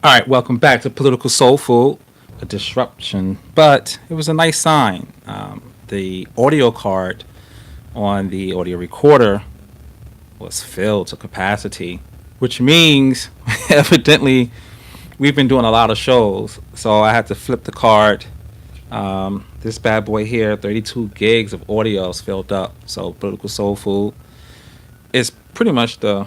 All right, welcome back to Political Soul Food, a disruption, but it was a nice sign. The audio card on the audio recorder was filled to capacity, which means evidently we've been doing a lot of shows. So I had to flip the card. This bad boy here, 32 gigs of audio is filled up. So Political Soul Food is pretty much the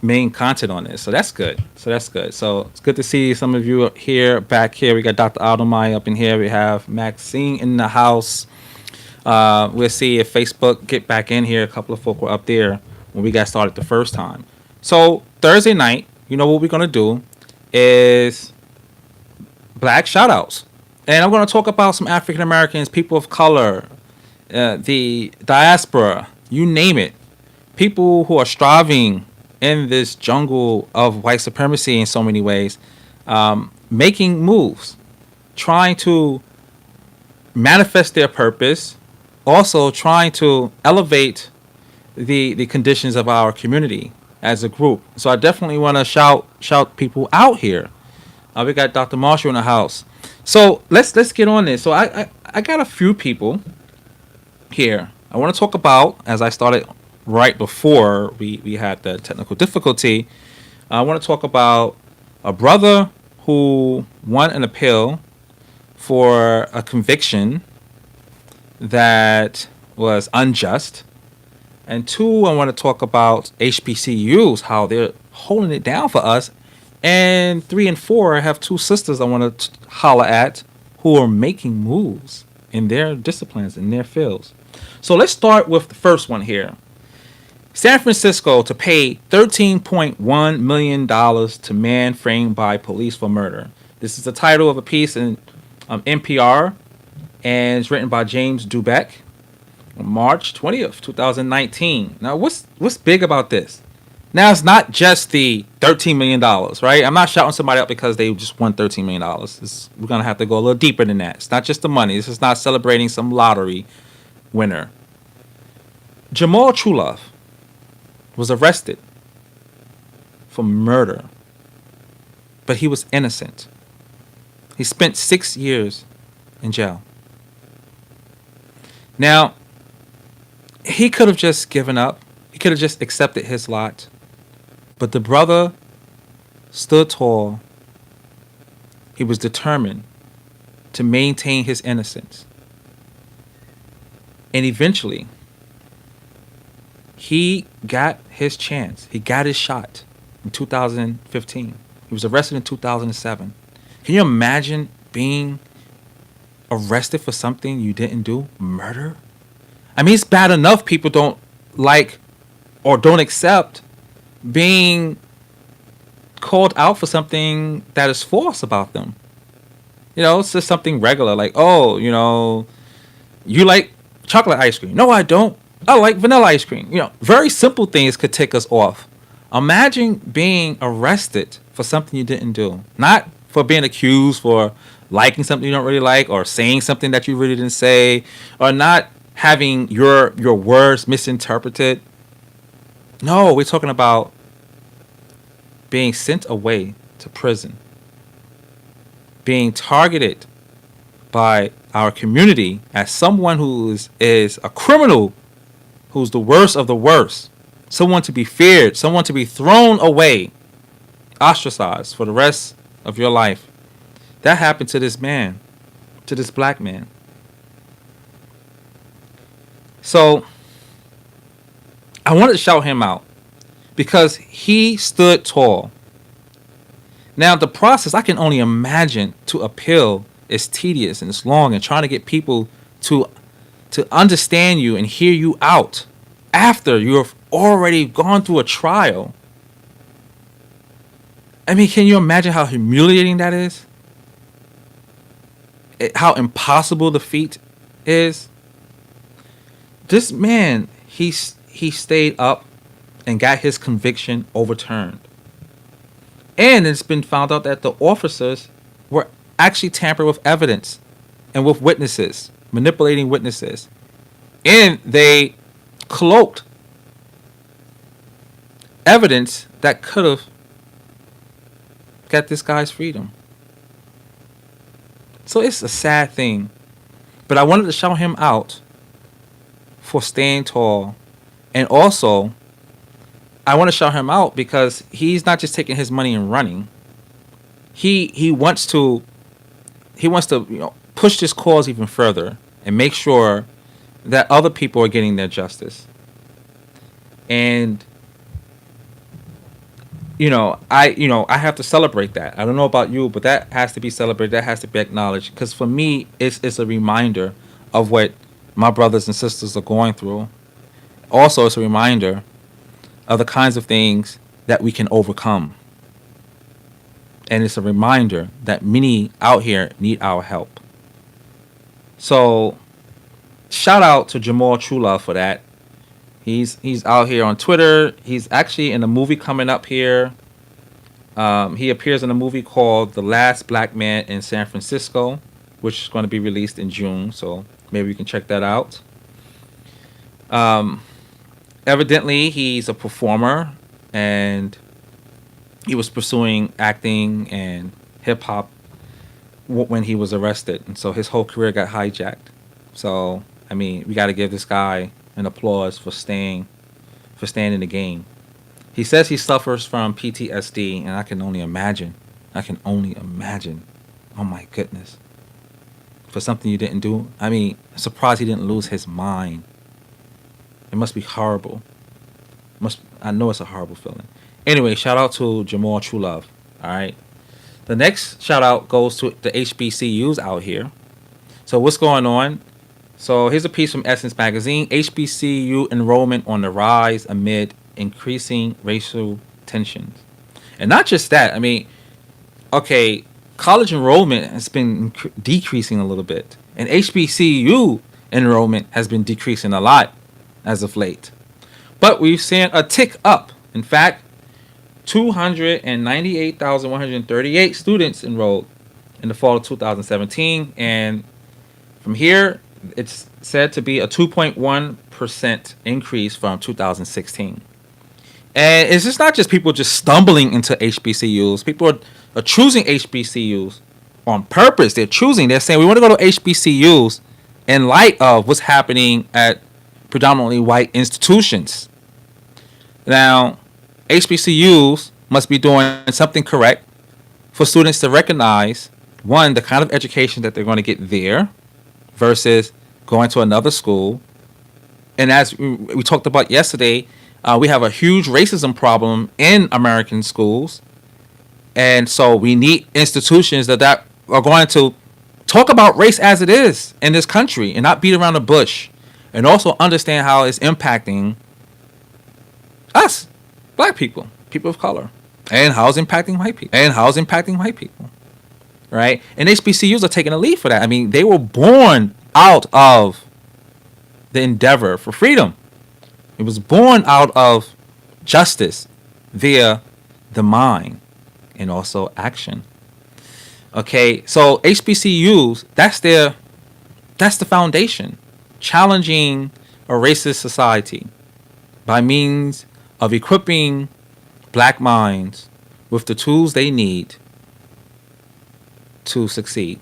main content on this. So that's good. So it's good to see some of you here, back here. We got Dr. Aldomai up in here. We have Maxine in the house. We'll see if Facebook get back in here. A couple of folk were up there when we got started the first time. So Thursday night, you know what we're going to do is Black Shoutouts. And I'm going to talk about some African Americans, people of color, the diaspora, you name it. People who are striving in this jungle of white supremacy in so many ways, making moves, trying to manifest their purpose, also trying to elevate the conditions of our community as a group. So I definitely want to shout people out here. We got Dr. Marshall in the house. So let's get on this. So I got a few people here I want to talk about, as I started right before we had the technical difficulty. I want to talk about a brother who won an appeal for a conviction that was unjust. And two, I want to talk about HBCUs, how they're holding it down for us. And 3 and 4, I have two sisters I want to holler at who are making moves in their disciplines, in their fields. So let's start with the first one here. San Francisco to pay $13.1 million to man framed by police for murder. This is the title of a piece in NPR, and it's written by James Dubeck on March 20th, 2019. Now, what's big about this? Now, it's not just the $13 million, right? I'm not shouting somebody out because they just won $13 million. We're going to have to go a little deeper than that. It's not just the money. This is not celebrating some lottery winner. Jamal Truelove was arrested for murder, but he was innocent. He spent 6 years in jail. Now, he could have just given up. He could have just accepted his lot. But the brother stood tall. He was determined to maintain his innocence. And eventually, he got his chance. He got his shot in 2015. He was arrested in 2007. Can you imagine being arrested for something you didn't do? Murder? I mean, it's bad enough people don't like or don't accept being called out for something that is false about them. You know, it's just something regular, like, oh, you know, you like chocolate ice cream. No, I don't. I like vanilla ice cream. You know, very simple things could take us off. Imagine being arrested for something you didn't do. Not for being accused for liking something you don't really like, or saying something that you really didn't say, or not having your words misinterpreted. No, we're talking about being sent away to prison, being targeted by our community as someone who is a criminal, who's the worst of the worst, someone to be feared, someone to be thrown away, ostracized for the rest of your life. That happened to this man. to this black man. So I wanted to shout him out because he stood tall. Now the process, I can only imagine, to appeal is tedious and it's long, and trying to get people to understand you and hear you out after you've already gone through a trial. I mean, can you imagine how humiliating that is? How impossible the feat is? This man, he stayed up and got his conviction overturned. And it's been found out that the officers were actually tampering with evidence and with witnesses, manipulating witnesses. And they cloaked evidence that could have got this guy's freedom. So it's a sad thing. But I wanted to shout him out for staying tall. And also, I want to shout him out because he's not just taking his money and running. He wants to push this cause even further and make sure that other people are getting their justice. And I have to celebrate that. I don't know about you, but that has to be celebrated. That has to be acknowledged. Because for me, it's a reminder of what my brothers and sisters are going through. Also, it's a reminder of the kinds of things that we can overcome. And it's a reminder that many out here need our help. So, shout out to Jamal Trulove for that. He's out here on Twitter. He's actually in a movie coming up here. He appears in a movie called The Last Black Man in San Francisco, which is going to be released in June. So maybe you can check that out. Evidently, he's a performer, and he was pursuing acting and hip hop when he was arrested, and so his whole career got hijacked. So I mean, we got to give this guy an applause for staying in the game. He says he suffers from PTSD, and I can only imagine. Oh my goodness. For something you didn't do. I mean, I'm surprised he didn't lose his mind. It must be horrible. I know it's a horrible feeling. Anyway, shout out to Jamal Trulove. All right. The next shout out goes to the HBCUs out here. So what's going on? So here's a piece from Essence Magazine. HBCU enrollment on the rise amid increasing racial tensions. And not just that. I mean, okay, college enrollment has been decreasing a little bit. And HBCU enrollment has been decreasing a lot as of late. But we've seen a tick up. In fact, 298,138 students enrolled in the fall of 2017. And from here, it's said to be a 2.1% increase from 2016. And it's just not just people just stumbling into HBCUs. People are choosing HBCUs on purpose. They're saying we want to go to HBCUs in light of what's happening at predominantly white institutions. Now, HBCUs must be doing something correct for students to recognize, one, the kind of education that they're going to get there versus going to another school. And as we talked about yesterday, we have a huge racism problem in American schools. And so we need institutions that are going to talk about race as it is in this country and not beat around the bush. And also understand how it's impacting us, black people, people of color, and how it's impacting white people. Right? And HBCUs are taking a lead for that. I mean, they were born out of the endeavor for freedom. It was born out of justice via the mind and also action. Okay, so HBCUs, that's the foundation. Challenging a racist society by means of equipping black minds with the tools they need to succeed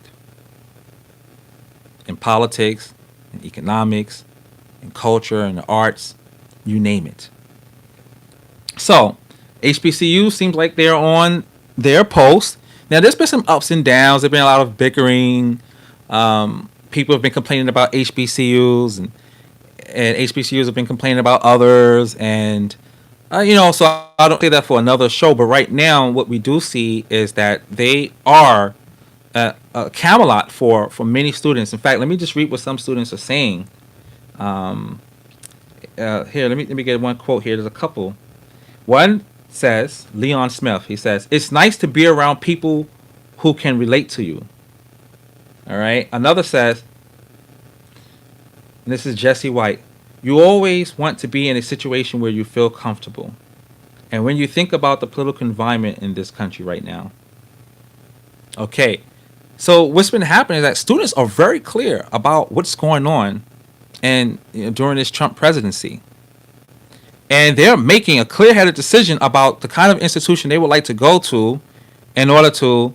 in politics, in economics, in culture, in the arts, you name it. So, HBCU seems like they're on their post. Now, there's been some ups and downs. There's been a lot of bickering People have been complaining about HBCUs, and HBCUs have been complaining about others, and so I don't say that for another show. But right now, what we do see is that they are a Camelot for many students. In fact, let me just read what some students are saying. Here, let me get one quote here. There's a couple. One says, Leon Smith. He says, "It's nice to be around people who can relate to you." All right. Another says, and this is Jesse White. "You always want to be in a situation where you feel comfortable. And when you think about the political environment in this country right now." Okay. So what's been happening is that students are very clear about what's going on and during this Trump presidency. And they're making a clear-headed decision about the kind of institution they would like to go to in order to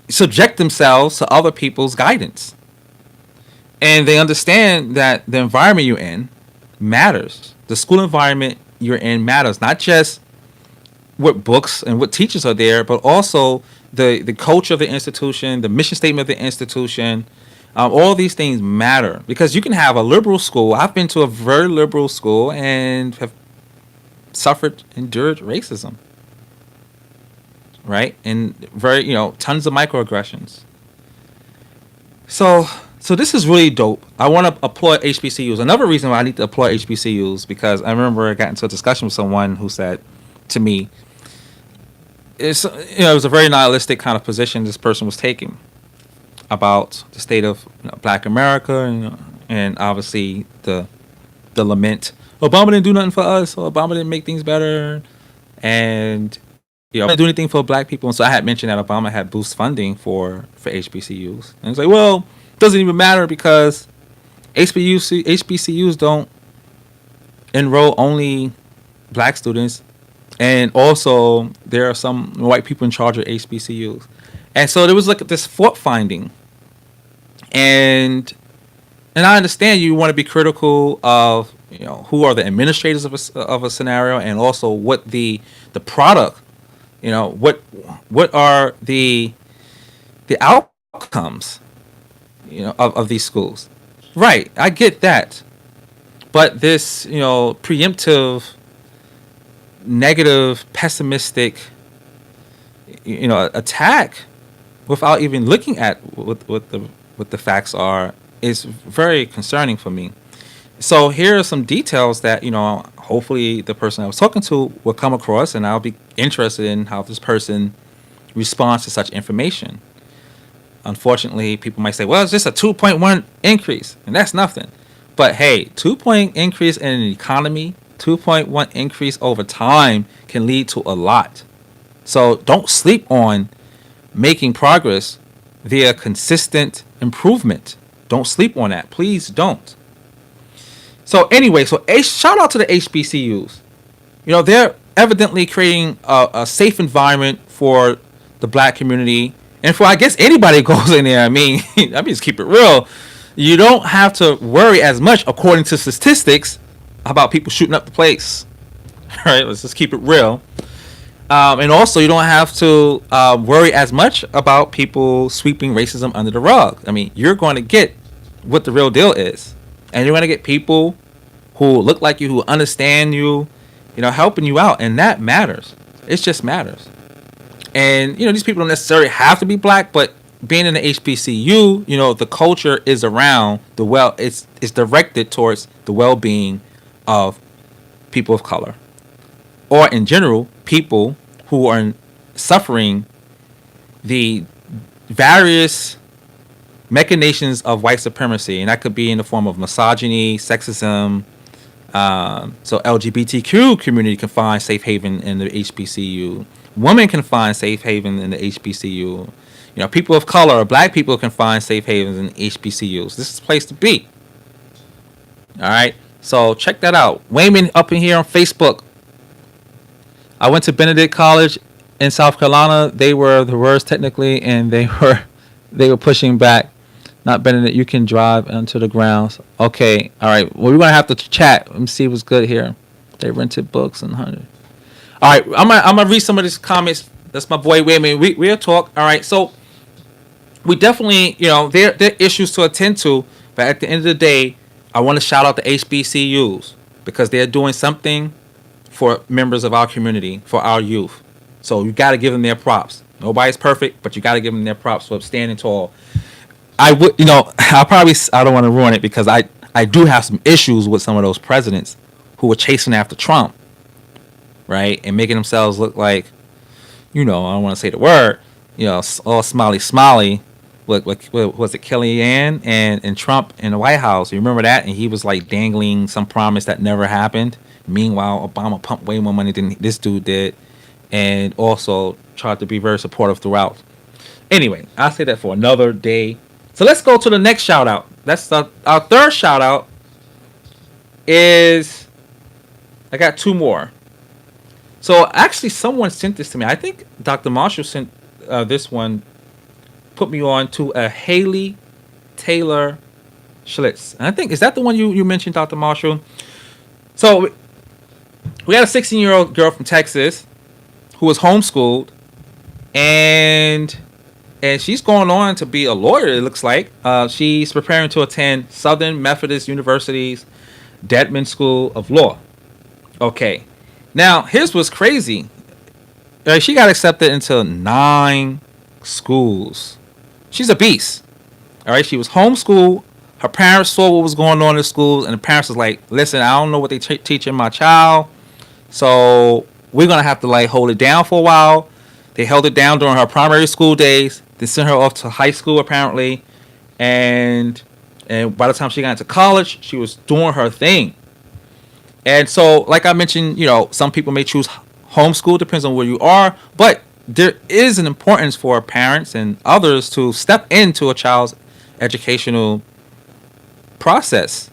subject themselves to other people's guidance. And they understand that the environment you're in matters. The school environment you're in matters, not just what books and what teachers are there, but also the culture of the institution, the mission statement of the institution. All these things matter because you can have a liberal school. I've been to a very liberal school and have endured racism, right? And tons of microaggressions. So this is really dope. I want to applaud HBCUs. Another reason why I need to applaud HBCUs because I remember I got into a discussion with someone who said to me, it was a very nihilistic kind of position this person was taking about the state of Black America and obviously the lament. Obama didn't do nothing for us. Or Obama didn't make things better, and didn't do anything for Black people. And so I had mentioned that Obama had boost funding for HBCUs, and it's like, well, it doesn't even matter because HBCUs don't enroll only Black students, and also there are some white people in charge of HBCUs, and so there was like this fault finding. And I understand you want to be critical of who are the administrators of a scenario, and also what the product, what are the outcomes of these schools. Right, I get that, but this preemptive, negative, pessimistic attack without even looking at what the facts are is very concerning for me. So here are some details that hopefully the person I was talking to will come across, and I'll be interested in how this person responds to such information. Unfortunately, people might say, well, it's just a 2.1 increase, and that's nothing. But hey, 2-point increase in an economy, 2.1 increase over time can lead to a lot. So don't sleep on making progress via consistent improvement. Don't sleep on that. Please don't. So anyway, shout out to the HBCUs. They're evidently creating a safe environment for the Black community. And for, I guess, anybody who goes in there, I mean, just keep it real. You don't have to worry as much, according to statistics, about people shooting up the place. All right, let's just keep it real. And also, you don't have to worry as much about people sweeping racism under the rug. I mean, you're going to get what the real deal is. And you're going to get people who look like you, who understand you, helping you out. And that matters. It just matters. And, these people don't necessarily have to be Black, but being in the HBCU, the culture is around it's directed towards the well-being of people of color. Or in general, people who are suffering the various machinations of white supremacy. And that could be in the form of misogyny, sexism. So LGBTQ community can find safe haven in the HBCU. Women can find safe haven in the HBCU. People of color or Black people can find safe havens in HBCUs. This is the place to be. All right. So check that out. Wayman up in here on Facebook. I went to Benedict College in South Carolina. They were the worst technically, and they were pushing back. Not Benedict, you can drive onto the grounds. Okay, all right. Well, we're gonna have to chat. Let me see what's good here. They rented books and 100. All right, I'm gonna read some of these comments. That's my boy Wayman. We'll talk. All right. So we definitely, there are issues to attend to, but at the end of the day, I want to shout out the HBCUs because they're doing something for members of our community, for our youth. So you got to give them their props. Nobody's perfect, but you got to give them their props for standing tall. I would, I don't want to ruin it because I do have some issues with some of those presidents who were chasing after Trump, right, and making themselves look like, I don't want to say the word, all smiley smiley. What was it, Kellyanne and Trump in the White House? You remember that? And he was like dangling some promise that never happened. Meanwhile, Obama pumped way more money than this dude did, and also tried to be very supportive throughout. Anyway, I'll say that for another day. So let's go to the next shout out. That's our third shout out. Is I got two more. So actually, someone sent this to me. I think Dr. Marshall sent this one. Put me on to a Haley Taylor Schlitz. And I think, is that the one you mentioned, Dr. Marshall? So we had a 16-year-old girl from Texas who was homeschooled, and she's going on to be a lawyer, it looks like. She's preparing to attend Southern Methodist University's Dedman School of Law. Okay. Now, here's what's crazy. She got accepted into 9 schools. She's a beast. All right. She was homeschooled. Her parents saw what was going on in the schools, and the parents was like, listen, I don't know what they teaching my child. So we're going to have to like hold it down for a while. They held it down during her primary school days. They sent her off to high school apparently. And by the time she got into college, she was doing her thing. And so, like I mentioned, some people may choose homeschool, depends on where you are, but there is an importance for parents and others to step into a child's educational process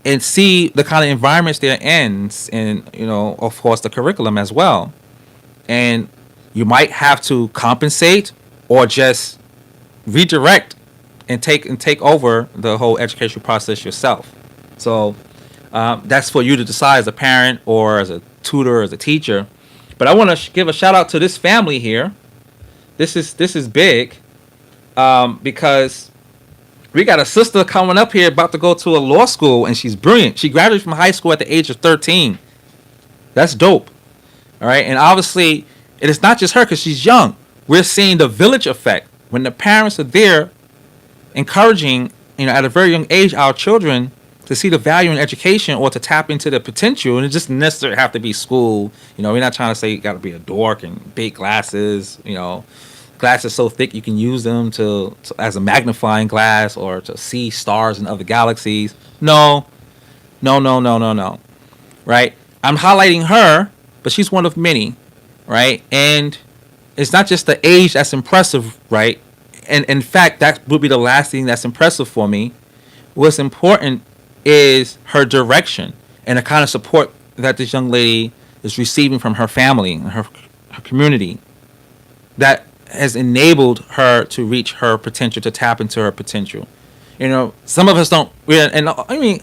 and see the kind of environments they're in, and of course the curriculum as well. And you might have to compensate or just redirect and take over the whole educational process yourself. So that's for you to decide as a parent or as a tutor or as a teacher. But I want to give a shout out to this family here. This is big because we got a sister coming up here about to go to a law school, and she's brilliant. She graduated from high school at the age of 13. That's dope. All right, and obviously it is not just her because she's young. We're seeing the village effect when the parents are there, encouraging at a very young age our children to see the value in education or to tap into their potential. And it doesn't necessarily have to be school. We're not trying to say you got to be a dork and big glasses, glasses so thick you can use them to as a magnifying glass or to see stars in other galaxies. No. Right? I'm highlighting her, but she's one of many, right? And it's not just the age that's impressive, right? And in fact, that would be the last thing that's impressive for me. What's important is her direction and the kind of support that this young lady is receiving from her family and her community that has enabled her to reach her potential, to tap into her potential. Some of us don't, and I mean,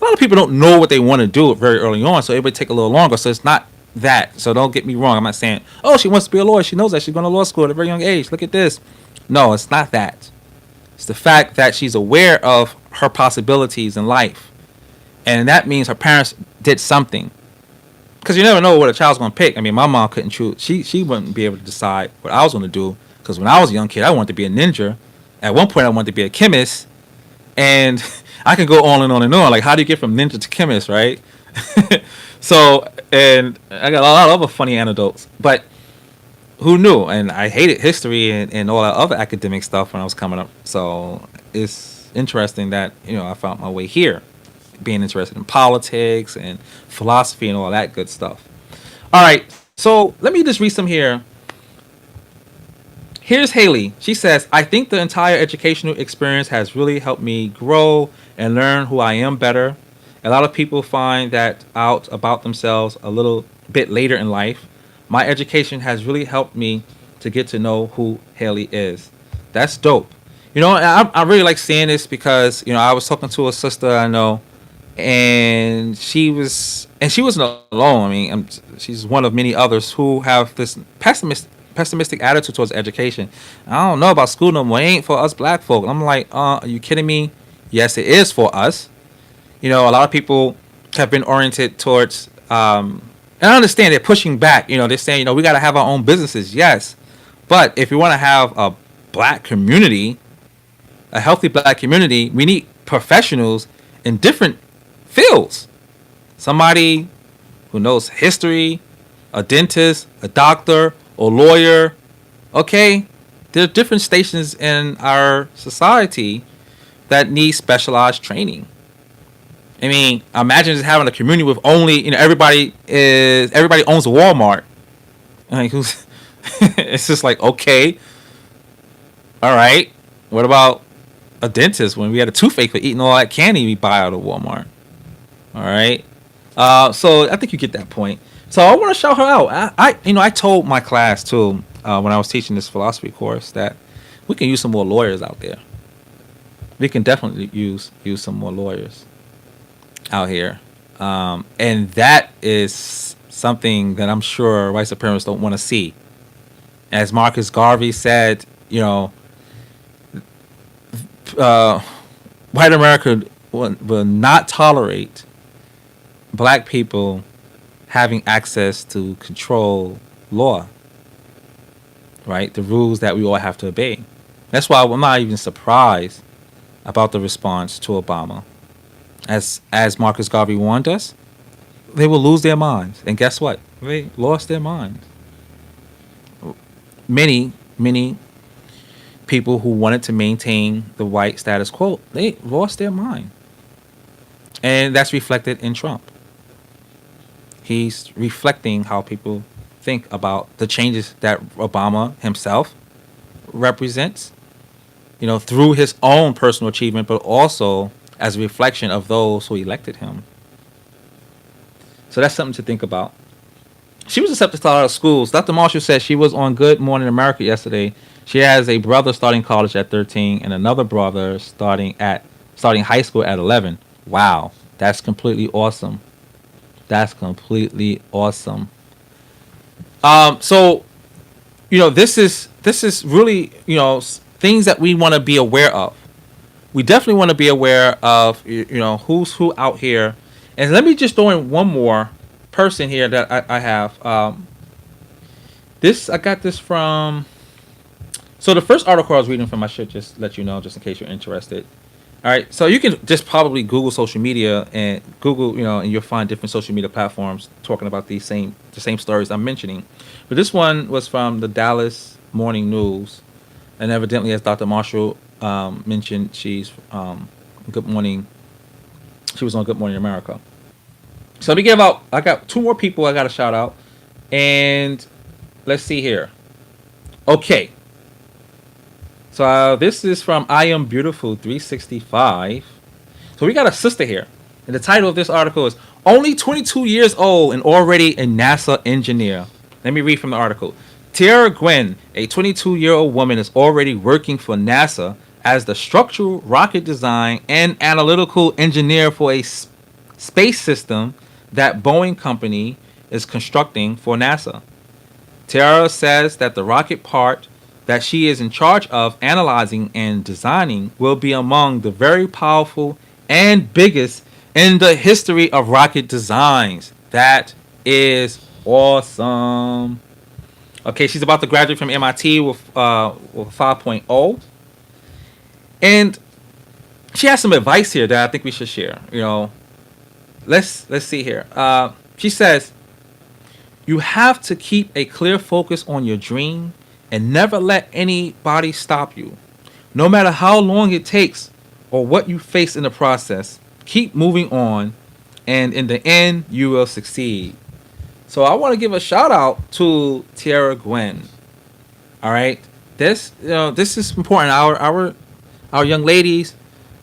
a lot of people don't know what they want to do very early on, so it would take a little longer. So it's not that. So don't get me wrong. I'm not saying, oh, she wants to be a lawyer. She knows that she's going to law school at a very young age. Look at this. No, it's not that. It's the fact that she's aware of her possibilities in life. And that means her parents did something. Because you never know what a child's going to pick. I mean, my mom couldn't choose. She wouldn't be able to decide what I was going to do. Because when I was a young kid, I wanted to be a ninja. At one point, I wanted to be a chemist. And I can go on and on and on. Like, how do you get from ninja to chemist, right? So, and I got a lot of other funny anecdotes. But who knew? And I hated history and all that other academic stuff when I was coming up. So it's interesting that, I found my way here, being interested in politics and philosophy and all that good stuff. All right. So let me just read some here. Here's Haley. She says, I think the entire educational experience has really helped me grow and learn who I am better. A lot of people find that out about themselves a little bit later in life. My education has really helped me to get to know who Haley is. That's dope. I really like seeing this because, I was talking to a sister I know, and she wasn't alone. I mean, she's one of many others who have this pessimistic attitude towards education. I don't know about school no more. It ain't for us black folk. I'm like, are you kidding me? Yes, it is for us. A lot of people have been oriented towards, and I understand they're pushing back. They're saying, we got to have our own businesses. Yes. But if we want to have a black community, a healthy black community, we need professionals in different fields. Somebody who knows history, a dentist, a doctor, a lawyer. Okay? There are different stations in our society that need specialized training. I mean, imagine just having a community with only, everybody owns a Walmart. Like, who's it's just like, okay, all right. What about a dentist when we had a toothache for eating all that candy we buy out of Walmart? All right. So I think you get that point. So I want to shout her out. I told my class too when I was teaching this philosophy course that we can use some more lawyers out there. We can definitely use some more lawyers out here, and that is something that I'm sure white supremacists don't want to see. As Marcus Garvey said, white America will not tolerate black people having access to control law, right? The rules that we all have to obey. That's why I'm not even surprised about the response to Obama. As Marcus Garvey warned us, they will lose their minds. And guess what? They lost their minds. Many people who wanted to maintain the white status quo, they lost their mind. And that's reflected in Trump. He's reflecting how people think about the changes that Obama himself represents, through his own personal achievement, but also as a reflection of those who elected him. So that's something to think about. She was accepted to a lot of schools. Dr. Marshall said she was on Good Morning America yesterday. She has a brother starting college at 13 and another brother starting high school at 11. Wow, that's completely awesome. That's completely awesome. So, this is really, things that we want to be aware of. We definitely want to be aware of, who's who out here. And let me just throw in one more person here that I have. I got this from. So the first article I was reading from, I should just let you know, just in case you're interested. All right, so you can just probably Google social media and Google, and you'll find different social media platforms talking about the same stories I'm mentioning. But this one was from the Dallas Morning News, and evidently, as Dr. Marshall mentioned, she's Good Morning. She was on Good Morning America. So let me I got two more people I got to shout out, and let's see here. Okay. So this is from I Am Beautiful 365. So we got a sister here. And the title of this article is Only 22 Years Old and Already a NASA Engineer. Let me read from the article. Tara Gwynn, a 22-year-old woman, is already working for NASA as the structural rocket design and analytical engineer for a space system that Boeing company is constructing for NASA. Tara says that the rocket part that she is in charge of analyzing and designing will be among the very powerful and biggest in the history of rocket designs. That is awesome. Okay, she's about to graduate from MIT with 5.0. And she has some advice here that I think we should share. Let's see here. She says, you have to keep a clear focus on your dream and never let anybody stop you. No matter how long it takes or what you face in the process, keep moving on, and in the end, you will succeed. So I want to give a shout out to Tara Gwynn. All right, this is important. Our young ladies,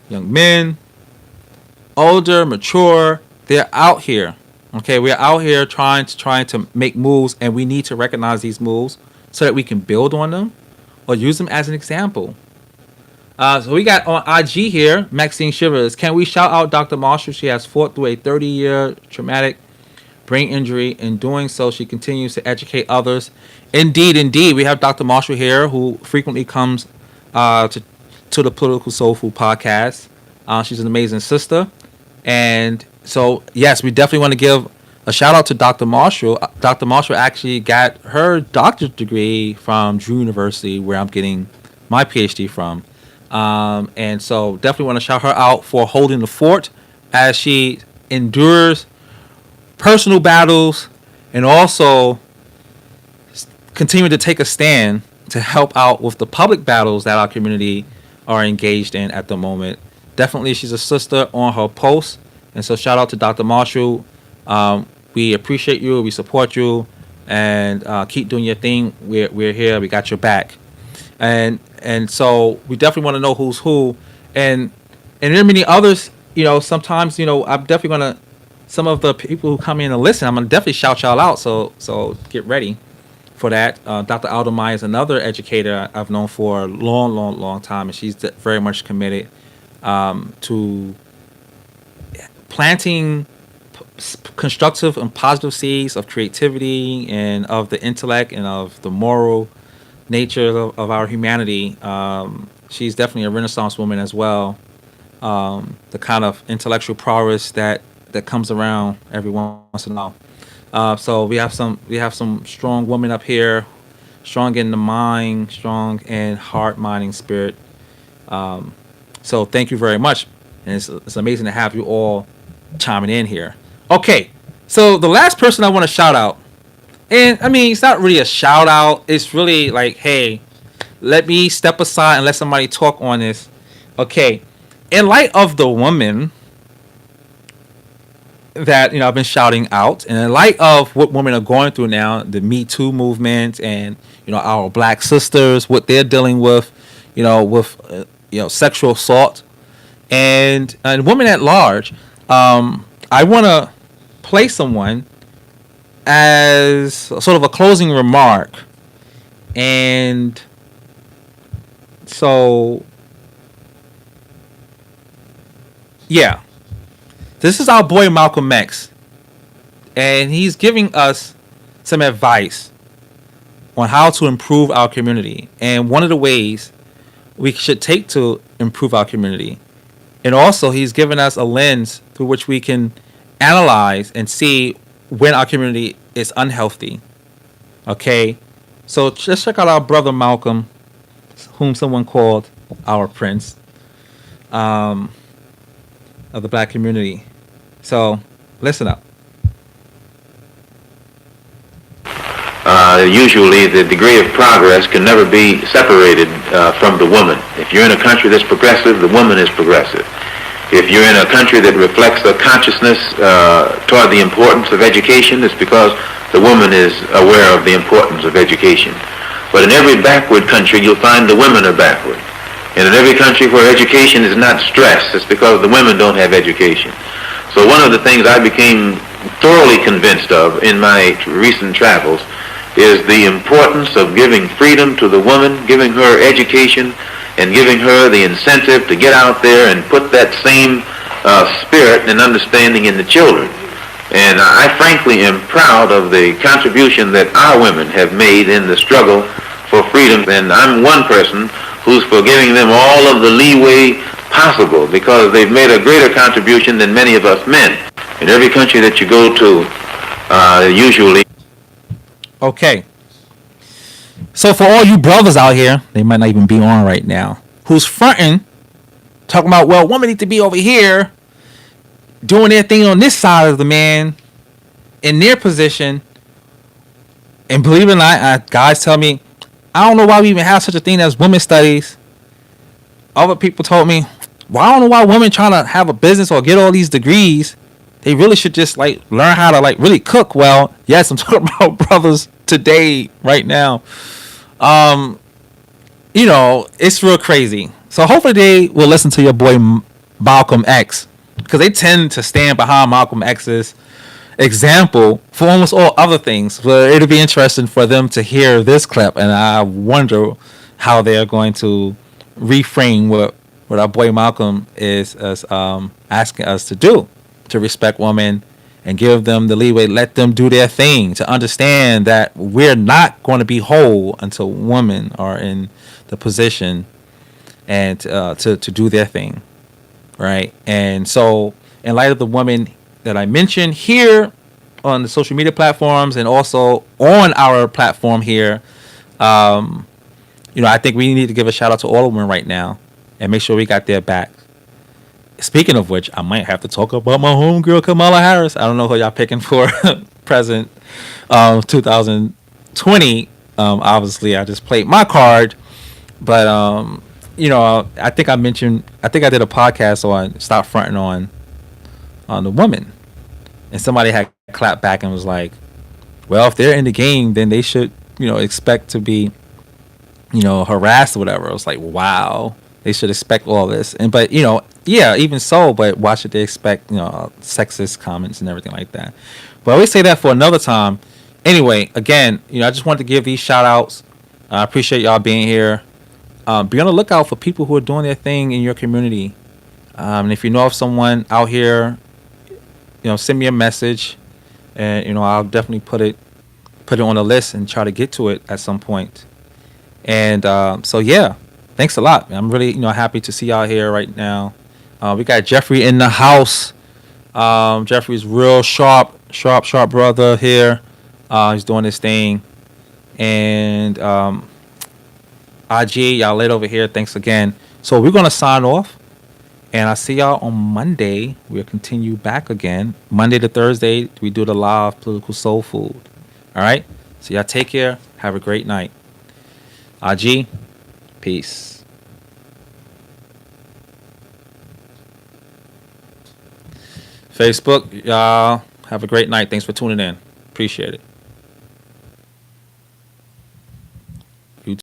young men, older, mature, they're out here. Okay, we're out here trying to make moves, and we need to recognize these moves so that we can build on them or use them as an example. So we got on IG here, Maxine Shivers. Can we shout out Dr. Marshall? She has fought through a 30-year traumatic brain injury. In doing so, she continues to educate others. Indeed, we have Dr. Marshall here, who frequently comes to the Political Soul Food podcast. She's an amazing sister, and so yes, we definitely want to give a shout out to Dr. Marshall. Dr. Marshall actually got her doctorate degree from Drew University, where I'm getting my PhD from. And so definitely want to shout her out for holding the fort as she endures personal battles and also continue to take a stand to help out with the public battles that our community are engaged in at the moment. Definitely, she's a sister on her post. And so shout out to Dr. Marshall. We appreciate you. We support you. And keep doing your thing. We're here. We got your back. And so we definitely want to know who's who. And there are many others, sometimes, I'm definitely going to, some of the people who come in and listen, I'm going to definitely shout y'all out. So get ready for that. Dr. Aldermeyer is another educator I've known for a long time. And she's very much committed to planting constructive and positive seeds of creativity and of the intellect and of the moral nature of our humanity. She's definitely a Renaissance woman as well. The kind of intellectual prowess that comes around every once in a while. So we have some strong women up here, strong in the mind, strong in heart, mind, and spirit. So thank you very much, and it's amazing to have you all chiming in here. Okay, so the last person I want to shout out, and I mean it's not really a shout out. It's really like, hey, let me step aside and let somebody talk on this. Okay, in light of the woman that I've been shouting out, and in light of what women are going through now, the Me Too movement, and our black sisters, what they're dealing with, with sexual assault, and women at large, I want to play someone as sort of a closing remark, and so yeah. This is our boy Malcolm X, and he's giving us some advice on how to improve our community, and one of the ways we should take to improve our community. And also, he's given us a lens through which we can analyze and see when our community is unhealthy. Okay? So let's check out our brother Malcolm, whom someone called our prince. Of the black community. So listen up. Usually the degree of progress can never be separated from the woman. If you're in a country that's progressive, the woman is progressive. If you're in a country that reflects a consciousness toward the importance of education, it's because the woman is aware of the importance of education. But in every backward country, you'll find the women are backward. And in every country where education is not stressed, it's because the women don't have education. So one of the things I became thoroughly convinced of in my recent travels is the importance of giving freedom to the woman, giving her education, and giving her the incentive to get out there and put that same spirit and understanding in the children. And I frankly am proud of the contribution that our women have made in the struggle for freedom. And I'm one person who's for giving them all of the leeway possible, because they've made a greater contribution than many of us men. In every country that you go to, usually. Okay. So for all you brothers out here, they might not even be on right now, who's fronting, talking about, well, women need to be over here doing their thing on this side of the man in their position. And believe it or not, guys tell me, I don't know why we even have such a thing as women's studies. Other people told me, well, I don't know why women trying to have a business or get all these degrees. They really should just learn how to really cook well. Yes, I'm talking about brothers today, right now. It's real crazy. So hopefully they will listen to your boy Malcolm X, because they tend to stand behind Malcolm X's example for almost all other things. But it'll be interesting for them to hear this clip, and I wonder how they are going to reframe what our boy Malcolm is asking us to do, to respect women and give them the leeway, let them do their thing, to understand that we're not going to be whole until women are in the position and to do their thing, right? And so, in light of the women that I mentioned here on the social media platforms and also on our platform here, I think we need to give a shout out to all of them right now and make sure we got their back. Speaking of which, I might have to talk about my homegirl Kamala Harris. I don't know who y'all picking for President 2020. Obviously, I just played my card, but I think I did a podcast on stop fronting on the woman, and somebody had clapped back and was like, "Well, if they're in the game, then they should expect to be harassed or whatever." I was like, "Wow, they should expect all this." And but yeah, even so, but why should they expect sexist comments and everything like that? But I always say that for another time. Anyway, again, I just wanted to give these shout outs. I appreciate y'all being here. Be on the lookout for people who are doing their thing in your community. And if you know of someone out here, send me a message, and I'll definitely put it on the list and try to get to it at some point. And so yeah, thanks a lot. I'm really happy to see y'all here right now. We got Jeffrey in the house. Jeffrey's real sharp brother here. He's doing his thing. And IG, y'all late over here. Thanks again. So we're gonna sign off, and I'll see y'all on Monday. We'll continue back again. Monday to Thursday, we do the live political soul food. All right. So y'all take care. Have a great night. IG, peace. Facebook, y'all have a great night. Thanks for tuning in. Appreciate it.